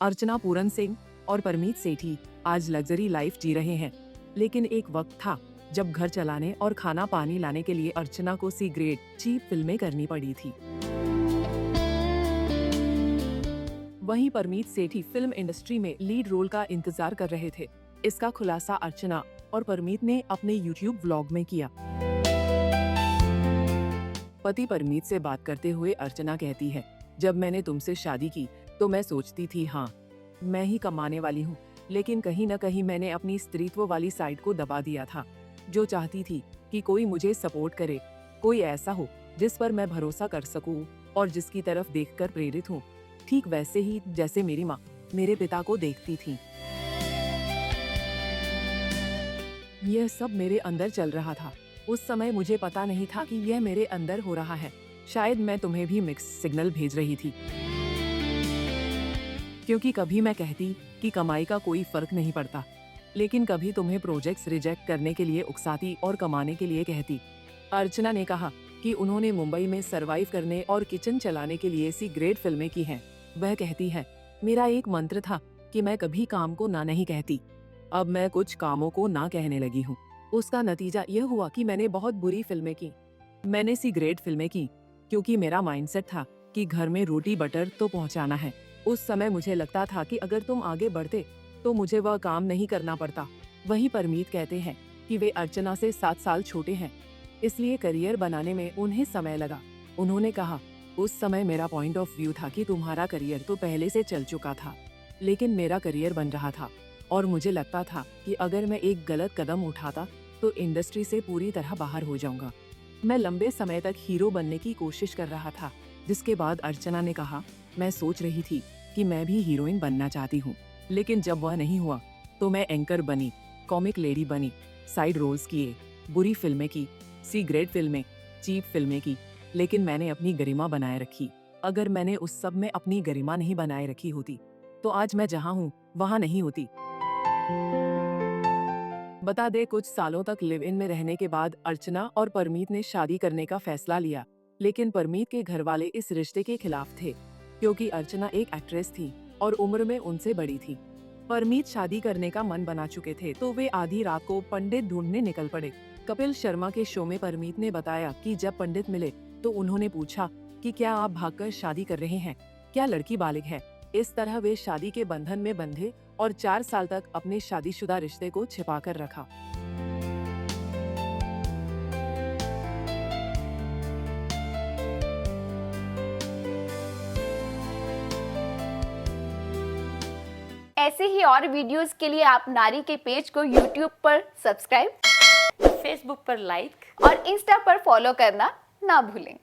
अर्चना पूरन सिंह और परमीत सेठी आज luxury life जी रहे हैं, लेकिन एक वक्त था जब घर चलाने और खाना पानी लाने के लिए अर्चना को सी ग्रेड चीप फिल्में करनी पड़ी थी। वहीं परमीत सेठी फिल्म इंडस्ट्री में लीड रोल का इंतजार कर रहे थे। इसका खुलासा अर्चना और परमीत ने अपने YouTube व्लॉग में किया। पति परमीत से बात करते हुए अर्चना कहती है, जब मैंने तुमसे शादी की तो मैं सोचती थी हाँ मैं ही कमाने वाली हूँ, लेकिन कहीं न कहीं मैंने अपनी स्त्रीत्व वाली साइड को दबा दिया था, जो चाहती थी कि कोई मुझे सपोर्ट करे, कोई ऐसा हो जिस पर मैं भरोसा कर सकूं और जिसकी तरफ देखकर प्रेरित हूँ, ठीक वैसे ही जैसे मेरी माँ मेरे पिता को देखती थी। यह सब मेरे अंदर चल रहा था। उस समय मुझे पता नहीं था कि यह मेरे अंदर हो रहा है। शायद मैं तुम्हें भी मिक्स सिग्नल भेज रही थी, क्योंकि कभी मैं कहती कि कमाई का कोई फर्क नहीं पड़ता, लेकिन कभी तुम्हें प्रोजेक्ट्स रिजेक्ट करने के लिए उकसाती और कमाने के लिए कहती। अर्चना ने कहा कि उन्होंने मुंबई में सरवाइव करने और किचन चलाने के लिए सी ग्रेड फिल्में की हैं। वह कहती है, मेरा एक मंत्र था कि मैं कभी काम को ना नहीं कहती। अब मैं कुछ कामों को ना कहने लगी हूँ। उसका नतीजा यह हुआ कि मैंने बहुत बुरी फिल्में की। मैंने सी ग्रेड फिल्में की क्योंकि मेरा माइंडसेट था कि घर में रोटी बटर तो पहुंचाना है। उस समय मुझे लगता था कि अगर तुम आगे बढ़ते तो मुझे वह काम नहीं करना पड़ता। वहीं परमीत कहते हैं कि वे अर्चना से 7 साल छोटे हैं, इसलिए करियर बनाने में उन्हें समय लगा। उन्होंने कहा, उस समय मेरा पॉइंट ऑफ व्यू था कि तुम्हारा करियर तो पहले से चल चुका था, लेकिन मेरा करियर बन रहा था और मुझे लगता था कि अगर मैं एक गलत कदम उठाता तो इंडस्ट्री से पूरी तरह बाहर हो जाऊंगा। मैं लंबे समय तक हीरो बनने की कोशिश कर रहा था। जिसके बाद अर्चना ने कहा, मैं सोच रही थी कि मैं भी हीरोइन बनना चाहती हूँ, लेकिन जब वह नहीं हुआ तो मैं एंकर बनी, कॉमिक लेडी बनी, साइड रोल्स किए, बुरी फिल्में की, सी ग्रेड फिल्में, चीप फिल्में की, लेकिन मैंने अपनी गरिमा बनाए रखी। अगर मैंने उस सब में अपनी गरिमा नहीं बनाए रखी होती तो आज मैं जहाँ हूँ वहाँ नहीं होती। बता दे, कुछ सालों तक लिव इन में रहने के बाद अर्चना और परमीत ने शादी करने का फैसला लिया, लेकिन परमीत के घर वाले इस रिश्ते के खिलाफ थे, क्योंकि अर्चना एक एक्ट्रेस थी और उम्र में उनसे बड़ी थी। परमीत शादी करने का मन बना चुके थे तो वे आधी रात को पंडित ढूंढने निकल पड़े। कपिल शर्मा के शो में परमीत ने बताया कि जब पंडित मिले तो उन्होंने पूछा कि क्या आप भागकर शादी कर रहे हैं, क्या लड़की बालिग है। इस तरह वे शादी के बंधन में बंधे और 4 साल तक अपने शादीशुदा रिश्ते को छिपाकर रखा। ऐसे ही और वीडियोस के लिए आप नारी के पेज को YouTube पर सब्सक्राइब, फेसबुक पर लाइक और इंस्टा पर फॉलो करना ना भूलें।